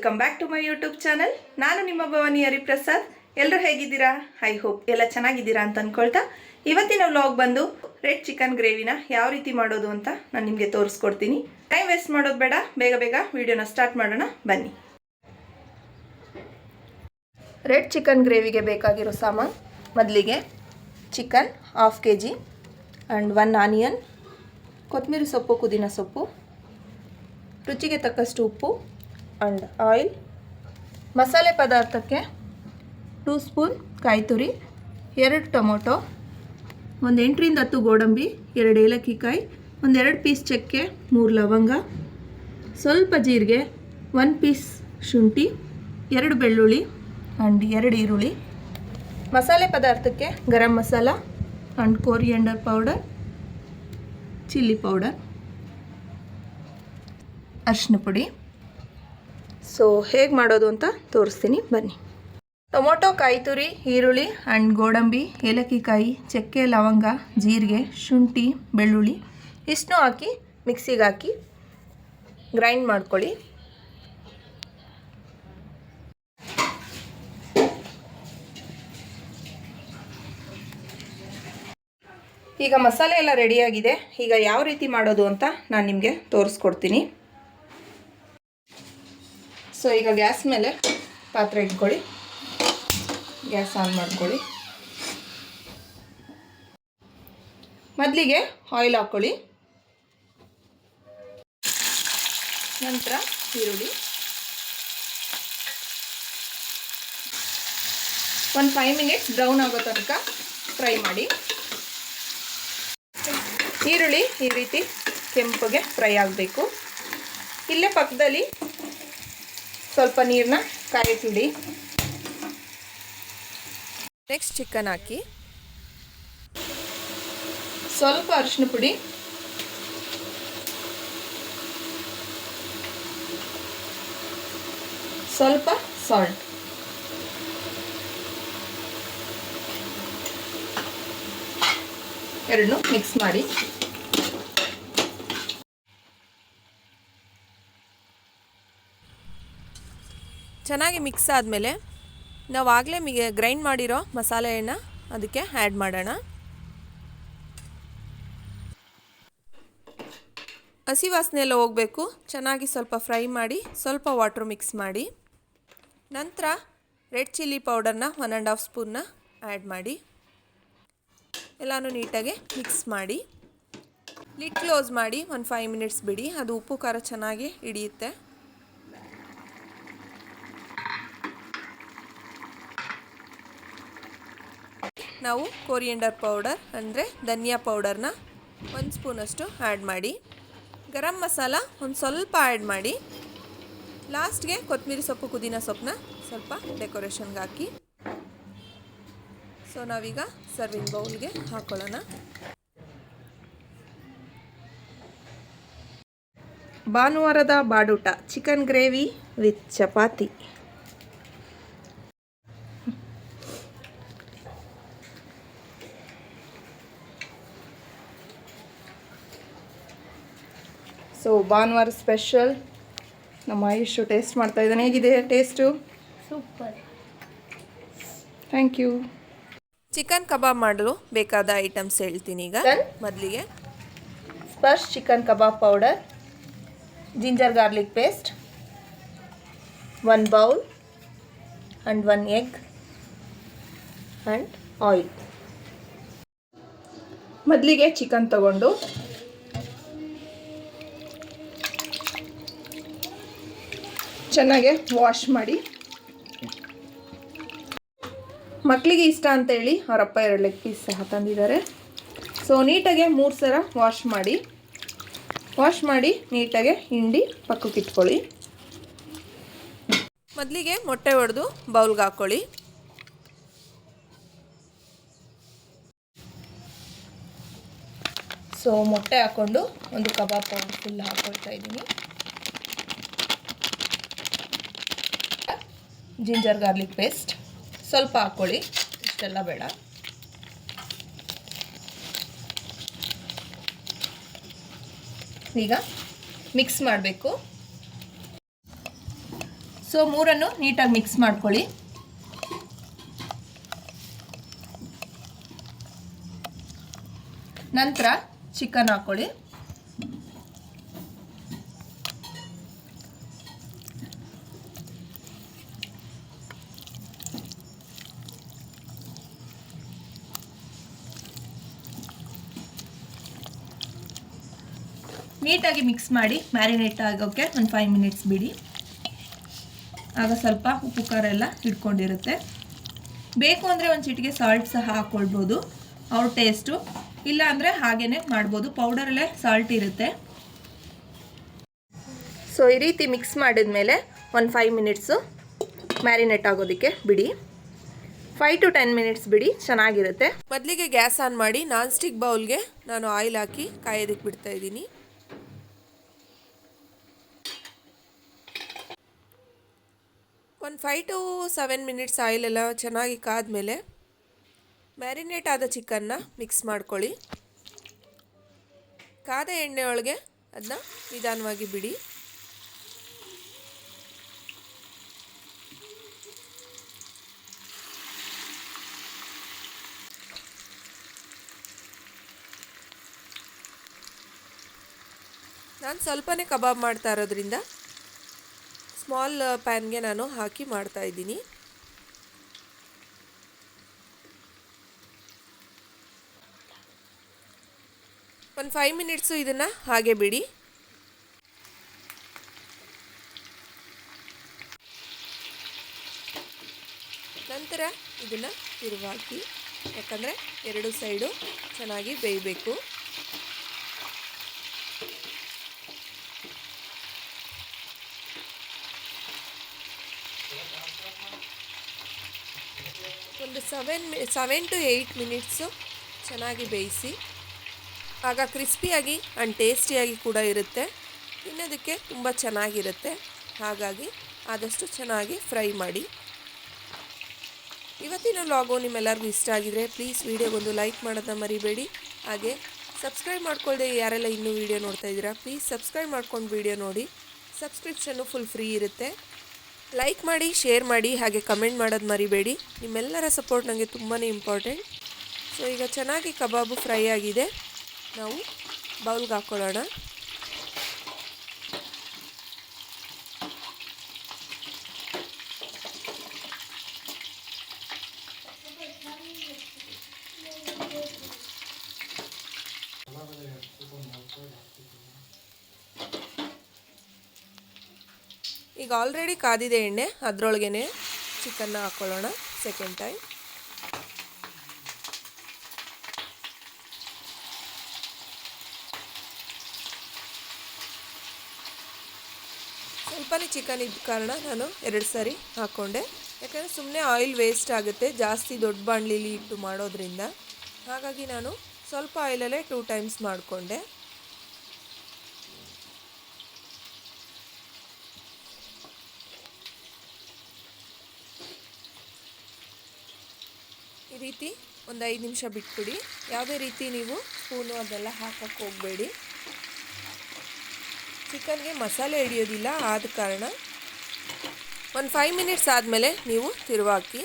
Welcome back to my YouTube channel. ನಾನು ನಿಮ್ಮ ಭವಾನಿ ಹರಿಪ್ರಸಾದ್. ಎಲ್ಲರೂ ಹೇಗಿದ್ದೀರಾ? ಐ ಹೋಪ್ ಎಲ್ಲ ಚೆನ್ನಾಗಿದ್ದೀರಾ ಅಂತ ಅಂದ್ಕೊಳ್ತಾ ಇವತ್ತಿನ ವ್ಲಾಗ್ ಬಂದು ರೆಡ್ ಚಿಕನ್ ಗ್ರೇವಿನ ಯಾವ ರೀತಿ ಮಾಡೋದು ಅಂತ ನಾನು ನಿಮಗೆ ತೋರಿಸ್ಕೊಡ್ತೀನಿ. ಟೈಮ್ ವೇಸ್ಟ್ ಮಾಡೋದು ಬೇಡ, ಬೇಗ ಬೇಗ ವಿಡಿಯೋನ ಸ್ಟಾರ್ಟ್ ಮಾಡೋಣ ಬನ್ನಿ. ರೆಡ್ ಚಿಕನ್ ಗ್ರೇವಿಗೆ ಬೇಕಾಗಿರೋ ಸಾಮಾನು ಮೊದಲಿಗೆ ಚಿಕನ್ 1/2 kg ಆ್ಯಂಡ್ 1 ಆನಿಯನ್, ಕೊತ್ತಂಬರಿ ಸೊಪ್ಪು, ಪುದೀನ ಸೊಪ್ಪು, ರುಚಿಗೆ ತಕ್ಕಷ್ಟು ಉಪ್ಪು ಆ್ಯಂಡ್ ಆಯಿಲ್. ಮಸಾಲೆ ಪದಾರ್ಥಕ್ಕೆ 2 ಸ್ಪೂನ್ ಕಾಯಿ ತುರಿ, 2 ಟೊಮೊಟೊ, ಒಂದು 8ರಿಂದ 10 ಗೋಡಂಬಿ, 2 ಏಲಕ್ಕಿ ಕಾಯಿ, ಒಂದು 2 ಪೀಸ್ ಚಕ್ಕೆ, 3 ಲವಂಗ, ಸ್ವಲ್ಪ ಜೀರಿಗೆ, 1 ಪೀಸ್ ಶುಂಠಿ, 2 ಬೆಳ್ಳುಳ್ಳಿ ಆ್ಯಂಡ್ 2 ಈರುಳ್ಳಿ. ಮಸಾಲೆ ಪದಾರ್ಥಕ್ಕೆ garam masala and coriander powder, chilli powder, ಅರಿಶಿನ ಪುಡಿ. ಸೊ ಹೇಗೆ ಮಾಡೋದು ಅಂತ ತೋರಿಸ್ತೀನಿ ಬನ್ನಿ. ಟೊಮೊಟೊ, ಕಾಯಿ ತುರಿ, ಈರುಳ್ಳಿ ಆ್ಯಂಡ್ ಗೋಡಂಬಿ, ಏಲಕ್ಕಿ ಕಾಯಿ, ಚಕ್ಕೆ, ಲವಂಗ, ಜೀರಿಗೆ, ಶುಂಠಿ, ಬೆಳ್ಳುಳ್ಳಿ ಇಷ್ಟನ್ನೂ ಹಾಕಿ ಮಿಕ್ಸಿಗೆ ಹಾಕಿ ಗ್ರೈಂಡ್ ಮಾಡ್ಕೊಳ್ಳಿ. ಈಗ ಮಸಾಲೆ ಎಲ್ಲ ರೆಡಿಯಾಗಿದೆ. ಈಗ ಯಾವ ರೀತಿ ಮಾಡೋದು ಅಂತ ನಾನು ನಿಮಗೆ ತೋರಿಸ್ಕೊಡ್ತೀನಿ. ಸೊ ಈಗ ಗ್ಯಾಸ್ ಮೇಲೆ ಪಾತ್ರೆ ಇಟ್ಕೊಳ್ಳಿ, ಗ್ಯಾಸ್ ಆನ್ ಮಾಡ್ಕೊಳ್ಳಿ. ಮೊದಲಿಗೆ ಆಯಿಲ್ ಹಾಕ್ಕೊಳ್ಳಿ, ನಂತರ ಈರುಳ್ಳಿ, ಒಂದು 5 ಮಿನಿಟ್ಸ್ ಬ್ರೌನ್ ಆಗೋ ತನಕ ಫ್ರೈ ಮಾಡಿ. ಈರುಳ್ಳಿ ಈ ರೀತಿ ಕೆಂಪಗೆ ಫ್ರೈ ಆಗಬೇಕು. ಇಲ್ಲೇ ಪಕ್ಕದಲ್ಲಿ ಸ್ವಲ್ಪ ನೀರನ್ನ ಕಾಯಕ್ಕಿಡಿ. ನೆಕ್ಸ್ಟ್ ಚಿಕನ್ ಹಾಕಿ, ಸ್ವಲ್ಪ ಅರಿಶಿನ ಪುಡಿ, ಸ್ವಲ್ಪ ಸಾಲ್ಟ್, ಎರಡನ್ನೂ ಮಿಕ್ಸ್ ಮಾಡಿ. ಚೆನ್ನಾಗಿ ಮಿಕ್ಸ್ ಆದಮೇಲೆ ನಾವು ಆಗಲೇ ಗ್ರೈಂಡ್ ಮಾಡಿರೋ ಮಸಾಲೆಯನ್ನು ಅದಕ್ಕೆ ಆ್ಯಡ್ ಮಾಡೋಣ. ಹಸಿ ವಾಸನೆ ಎಲ್ಲ ಹೋಗಬೇಕು. ಚೆನ್ನಾಗಿ ಸ್ವಲ್ಪ ಫ್ರೈ ಮಾಡಿ, ಸ್ವಲ್ಪ ವಾಟ್ರ್ ಮಿಕ್ಸ್ ಮಾಡಿ. ನಂತರ ರೆಡ್ ಚಿಲ್ಲಿ ಪೌಡರ್ನ 1.5 ಸ್ಪೂನ್ನ ಆ್ಯಡ್ ಮಾಡಿ. ಎಲ್ಲನೂ ನೀಟಾಗಿ ಮಿಕ್ಸ್ ಮಾಡಿ. ಲಿಡ್ ಕ್ಲೋಸ್ ಮಾಡಿ ಒಂದು 5 ಮಿನಿಟ್ಸ್ ಬಿಡಿ. ಅದು ಉಪ್ಪು ಖಾರ ಚೆನ್ನಾಗಿ ಹಿಡಿಯುತ್ತೆ. ನಾವು ಕೊರಿಯಂಡರ್ ಪೌಡರ್ ಅಂದರೆ ಧನಿಯಾ ಪೌಡರ್ನ 1 ಸ್ಪೂನಷ್ಟು ಆ್ಯಡ್ ಮಾಡಿ. ಗರಂ ಮಸಾಲ ಒಂದು ಸ್ವಲ್ಪ ಆ್ಯಡ್ ಮಾಡಿ. ಲಾಸ್ಟ್ಗೆ ಕೊತ್ತಂಬರಿ ಸೊಪ್ಪು, ಪುದೀನ ಸೊಪ್ಪನ್ನ ಸ್ವಲ್ಪ ಡೆಕೋರೇಷನ್ಗೆ ಹಾಕಿ. ಸೊ ನಾವೀಗ ಸರ್ವಿಂಗ್ ಬೌಲ್ಗೆ ಹಾಕೊಳ್ಳೋಣ. ಭಾನುವಾರದ ಬಾಡೂಟ chicken gravy with chapati. So ಭಾನುವಾರ ಸ್ಪೆಷಲ್ ನಮ್ಮ ಆಯುಷು ಟೇಸ್ಟ್ ಮಾಡ್ತಾ ಇದ್ದಾನೆ. ಹೇಗಿದೆ taste? Super. Thank you. Chicken kebab ಮಾಡಲು ಬೇಕಾದ ಐಟಮ್ಸ್ ಹೇಳ್ತೀನಿ ಈಗ. ಮೊದಲಿಗೆ Sparsh chicken kebab powder, ginger garlic paste, 1 bowl and 1 egg and oil. ಮೊದಲಿಗೆ ಚಿಕನ್ ತಗೊಂಡು ಚೆನ್ನಾಗೆ ವಾಶ್ ಮಾಡಿ. ಮಕ್ಕಳಿಗೆ ಇಷ್ಟ ಅಂತೇಳಿ ಅವರಪ್ಪ 2 ಲೆಗ್ ಪೀಸ್ ಸಹ ತಂದಿದ್ದಾರೆ. ಸೊ ನೀಟಾಗೆ 3 ಸಲ ವಾಶ್ ಮಾಡಿ ನೀಟಾಗೆ ಹಿಂಡಿ ಪಕ್ಕಕ್ಕೆ ಇಟ್ಕೊಳ್ಳಿ. ಮೊದಲಿಗೆ ಮೊಟ್ಟೆ ಒಡೆದು ಬೌಲ್ಗೆ ಹಾಕ್ಕೊಳ್ಳಿ. ಸೊ ಮೊಟ್ಟೆ ಹಾಕ್ಕೊಂಡು ಒಂದು ಕಬಾಬ್ ಪೌಡರ್ ಫುಲ್ ಹಾಕ್ಕೊಳ್ತಾ ಇದ್ದೀನಿ. ಜಿಂಜರ್ ಗಾರ್ಲಿಕ್ ಪೇಸ್ಟ್ ಸ್ವಲ್ಪ ಹಾಕ್ಕೊಳ್ಳಿ, ಇಷ್ಟೆಲ್ಲ ಬೇಡ. ಈಗ ಮಿಕ್ಸ್ ಮಾಡಬೇಕು. ಸೊ ಮೂರನ್ನು ನೀಟಾಗಿ ಮಿಕ್ಸ್ ಮಾಡ್ಕೊಳ್ಳಿ. ನಂತರ ಚಿಕನ್ ಹಾಕ್ಕೊಳ್ಳಿ. ನೀಟಾಗಿ ಮಿಕ್ಸ್ ಮಾಡಿ ಮ್ಯಾರಿನೇಟ್ ಆಗೋಕ್ಕೆ ಒಂದು 5 ಮಿನಿಟ್ಸ್ ಬಿಡಿ. ಆಗ ಸ್ವಲ್ಪ ಉಪ್ಪು ಖಾರ ಎಲ್ಲ ಹಿಡ್ಕೊಂಡಿರುತ್ತೆ. ಬೇಕು ಅಂದರೆ ಒಂದು ಚಿಟಿಕೆ ಸಾಲ್ಟ್ ಸಹ ಹಾಕ್ಕೊಳ್ಬೋದು ಅವ್ರ ಟೇಸ್ಟು, ಇಲ್ಲ ಅಂದರೆ ಹಾಗೇ ಮಾಡ್ಬೋದು, ಪೌಡರಲ್ಲೇ ಸಾಲ್ಟ್ ಇರುತ್ತೆ. ಸೊ ಈ ರೀತಿ ಮಿಕ್ಸ್ ಮಾಡಿದ್ಮೇಲೆ ಒಂದು 5 ಮಿನಿಟ್ಸು ಮ್ಯಾರಿನೇಟ್ ಆಗೋದಕ್ಕೆ ಬಿಡಿ. 5 to 10 ಮಿನಿಟ್ಸ್ ಬಿಡಿ, ಚೆನ್ನಾಗಿರುತ್ತೆ. ಮೊದಲಿಗೆ ಗ್ಯಾಸ್ ಆನ್ ಮಾಡಿ ನಾನ್ ಸ್ಟಿಕ್ ಬೌಲ್ಗೆ ನಾನು ಆಯಿಲ್ ಹಾಕಿ ಕಾಯೋದಕ್ಕೆ ಬಿಡ್ತಾ ಇದ್ದೀನಿ. ಒಂದು 5 to 7 ಮಿನಿಟ್ಸ್ ಆಯಿಲೆಲ್ಲ ಚೆನ್ನಾಗಿ ಕಾದ್ಮೇಲೆ ಮ್ಯಾರಿನೇಟ್ ಆದ ಚಿಕನ್ನ ಮಿಕ್ಸ್ ಮಾಡ್ಕೊಳ್ಳಿ. ಕಾದ ಎಣ್ಣೆ ಒಳಗೆ ಅದನ್ನ ನಿಧಾನವಾಗಿ ಬಿಡಿ. ನಾನು ಸ್ವಲ್ಪನೇ ಕಬಾಬ್ ಮಾಡ್ತಾ ಇರೋದ್ರಿಂದ ಸ್ಮಾಲ್ ಪ್ಯಾನ್ಗೆ ನಾನು ಹಾಕಿ ಮಾಡ್ತಾ ಇದ್ದೀನಿ. ಒಂದು 5 ಮಿನಿಟ್ಸು ಇದನ್ನು ಹಾಗೆ ಬಿಡಿ. ನಂತರ ಇದನ್ನು ತಿರುವಾಗಿ, ಯಾಕಂದರೆ ಎರಡು ಸೈಡು ಚೆನ್ನಾಗಿ ಬೇಯಬೇಕು. ಒಂದು 7 to 8 ಮಿನಿಟ್ಸು ಚೆನ್ನಾಗಿ ಬೇಯಿಸಿ. ಆಗ ಕ್ರಿಸ್ಪಿಯಾಗಿ ಆ್ಯಂಡ್ ಟೇಸ್ಟಿಯಾಗಿ ಕೂಡ ಇರುತ್ತೆ, ತಿನ್ನೋದಕ್ಕೆ ತುಂಬ ಚೆನ್ನಾಗಿರುತ್ತೆ. ಹಾಗಾಗಿ ಆದಷ್ಟು ಚೆನ್ನಾಗಿ ಫ್ರೈ ಮಾಡಿ. ಇವತ್ತಿನ ವ್ಲಾಗು ನಿಮ್ಮೆಲ್ಲರಿಗೂ ಇಷ್ಟ ಆಗಿದರೆ ಪ್ಲೀಸ್ ವಿಡಿಯೋಗೊಂದು ಲೈಕ್ ಮಾಡೋದನ್ನ ಮರಿಬೇಡಿ. ಹಾಗೆ ಸಬ್ಸ್ಕ್ರೈಬ್ ಮಾಡ್ಕೊಳ್ಳದೆ ಯಾರೆಲ್ಲ ಇನ್ನೂ ವೀಡಿಯೋ ನೋಡ್ತಾ ಇದ್ದೀರಾ ಪ್ಲೀಸ್ ಸಬ್ಸ್ಕ್ರೈಬ್ ಮಾಡ್ಕೊಂಡು ವೀಡಿಯೋ ನೋಡಿ. ಸಬ್ಸ್ಕ್ರಿಪ್ಷನ್ನು ಫುಲ್ ಫ್ರೀ ಇರುತ್ತೆ. ಲೈಕ್ ಮಾಡಿ, ಶೇರ್ ಮಾಡಿ, ಹಾಗೆ ಕಮೆಂಟ್ ಮಾಡೋದು ಮರಿಬೇಡಿ. ನಿಮ್ಮೆಲ್ಲರ ಸಪೋರ್ಟ್ ನನಗೆ ತುಂಬಾ ಇಂಪಾರ್ಟೆಂಟ್. ಸೊ ಈಗ ಚೆನ್ನಾಗಿ ಕಬಾಬು ಫ್ರೈ ಆಗಿದೆ, ನಾವು ಬೌಲ್ಗೆ ಹಾಕ್ಕೊಳ್ಳೋಣ. ಈಗ ಆಲ್ರೆಡಿ ಕಾದಿದೆ ಎಣ್ಣೆ, ಅದರೊಳಗೇ ಚಿಕನ್ನ ಹಾಕ್ಕೊಳ್ಳೋಣ ಸೆಕೆಂಡ್ ಟೈಮ್. ಸ್ವಲ್ಪನೇ ಚಿಕನ್ ಇದ್ದ ಕಾರಣ ನಾನು 2 ಸಾರಿ ಹಾಕ್ಕೊಂಡೆ, ಯಾಕಂದರೆ ಸುಮ್ಮನೆ ಆಯಿಲ್ ವೇಸ್ಟ್ ಆಗುತ್ತೆ ಜಾಸ್ತಿ ದೊಡ್ಡ ಬಾಣಲಿಲಿ ಇಟ್ಟು ಮಾಡೋದ್ರಿಂದ. ಹಾಗಾಗಿ ನಾನು ಸ್ವಲ್ಪ ಆಯಿಲಲ್ಲೇ 2 ಟೈಮ್ಸ್ ಮಾಡಿಕೊಂಡೆ. ಈ ರೀತಿ ಒಂದು 5 ನಿಮಿಷ ಬಿಟ್ಬಿಡಿ. ಯಾವುದೇ ರೀತಿ ನೀವು ಸ್ಪೂನು ಅದೆಲ್ಲ ಹಾಕಕ್ಕೆ ಹೋಗಬೇಡಿ, ಚಿಕನ್ಗೆ ಮಸಾಲೆ ಹಿಡಿಯೋದಿಲ್ಲ. ಆದ ಕಾರಣ ಒಂದು 5 ಮಿನಿಟ್ಸ್ ಆದಮೇಲೆ ನೀವು ತಿರುವಾಕಿ.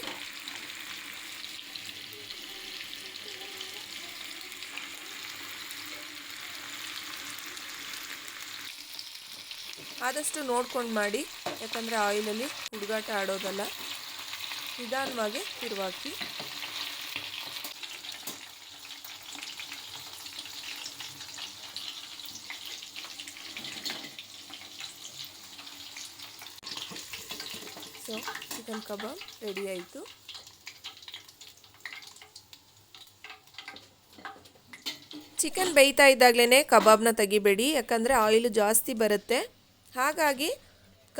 ಆದಷ್ಟು ನೋಡ್ಕೊಂಡು ಮಾಡಿ, ಯಾಕಂದರೆ ಆಯಿಲಲ್ಲಿ ಹುಡುಗಾಟ ಆಡೋದಲ್ಲ. ನಿಧಾನವಾಗಿ ತಿರುವಾಕಿ. ಸೊ ಚಿಕನ್ ಕಬಾಬ್ ರೆಡಿ ಆಯಿತು. ಚಿಕನ್ ಬೇಯ್ತಾ ಇದ್ದಾಗಲೇ ಕಬಾಬ್ನ ತೆಗಿಬೇಡಿ, ಯಾಕಂದರೆ ಆಯಿಲು ಜಾಸ್ತಿ ಬರುತ್ತೆ. ಹಾಗಾಗಿ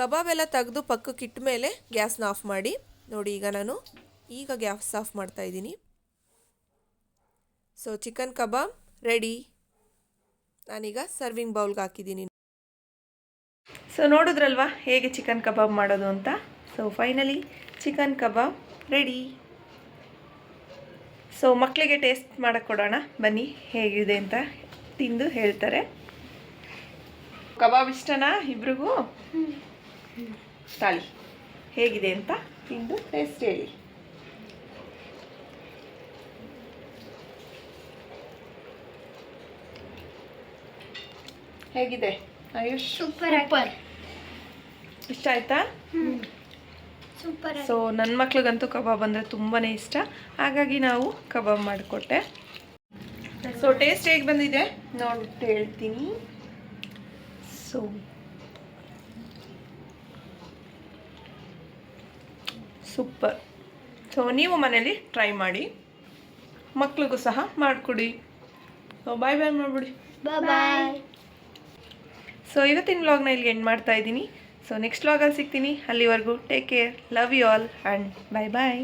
ಕಬಾಬೆಲ್ಲ ತೆಗೆದು ಪಕ್ಕಕ್ಕೆ ಇಟ್ಟ ಮೇಲೆ ಗ್ಯಾಸ್ನ ಆಫ್ ಮಾಡಿ. ನೋಡಿ ಈಗ ಗ್ಯಾಸ್ ಆಫ್ ಮಾಡ್ತಾಯಿದ್ದೀನಿ. So chicken kebab ready. ನಾನೀಗ ಸರ್ವಿಂಗ್ ಬೌಲ್ಗೆ ಹಾಕಿದ್ದೀನಿ. ಸೊ ನೋಡಿದ್ರಲ್ವಾ ಹೇಗೆ ಚಿಕನ್ ಕಬಾಬ್ ಮಾಡೋದು ಅಂತ. So finally chicken kebab ready. So ಮಕ್ಕಳಿಗೆ ಟೇಸ್ಟ್ ಮಾಡೋಕ್ಕೆ ಕೊಡೋಣ ಬನ್ನಿ, ಹೇಗಿದೆ ಅಂತ ತಿಂದು ಹೇಳ್ತಾರೆ. ಕಬಾಬ್ ಇಷ್ಟನಾ ಇಬ್ರಿಗೂ? ತಾಳಿ ಹೇಗಿದೆ ಅಂತ ತಿಂದು ಟೇಸ್ಟ್ ಹೇಳಿ. ಹೇಗಿದೆ ಆಯುಷ್? ಸೂಪರ್. ಇಷ್ಟ ಆಯ್ತಾ? ಸೂಪರ್. ಸೊ ನನ್ನ ಮಕ್ಳಿಗಂತೂ ಕಬಾಬ್ ಅಂದರೆ ತುಂಬಾ ಇಷ್ಟ, ಹಾಗಾಗಿ ನಾವು ಕಬಾಬ್ ಮಾಡಿಕೊಟ್ಟೆ. ಸೊ ಟೇಸ್ಟ್ ಹೇಗೆ ಬಂದಿದೆ ನೋಡ್ಬಿಟ್ಟು ಹೇಳ್ತೀನಿ. So super. ಸೊ ನೀವು ಮನೇಲಿ ಟ್ರೈ ಮಾಡಿ, ಮಕ್ಳಿಗೂ ಸಹ ಮಾಡಿಕೊಡಿ. ಸೊ ಬಾಯ್ ಬಾಯ್ ಮಾಡಿಬಿಡಿ. ಬಾಯ್. ಸೊ ಇವತ್ತಿನ ವ್ಲಾಗ್ನ ಇಲ್ಲಿಗೆ ಎಂಡ್ ಮಾಡ್ತಾ ಇದ್ದೀನಿ. ಸೊ ನೆಕ್ಸ್ಟ್ ವ್ಲಾಗಲ್ಲಿ ಸಿಗ್ತೀನಿ. ಅಲ್ಲಿವರೆಗೂ take care, love you all and bye bye.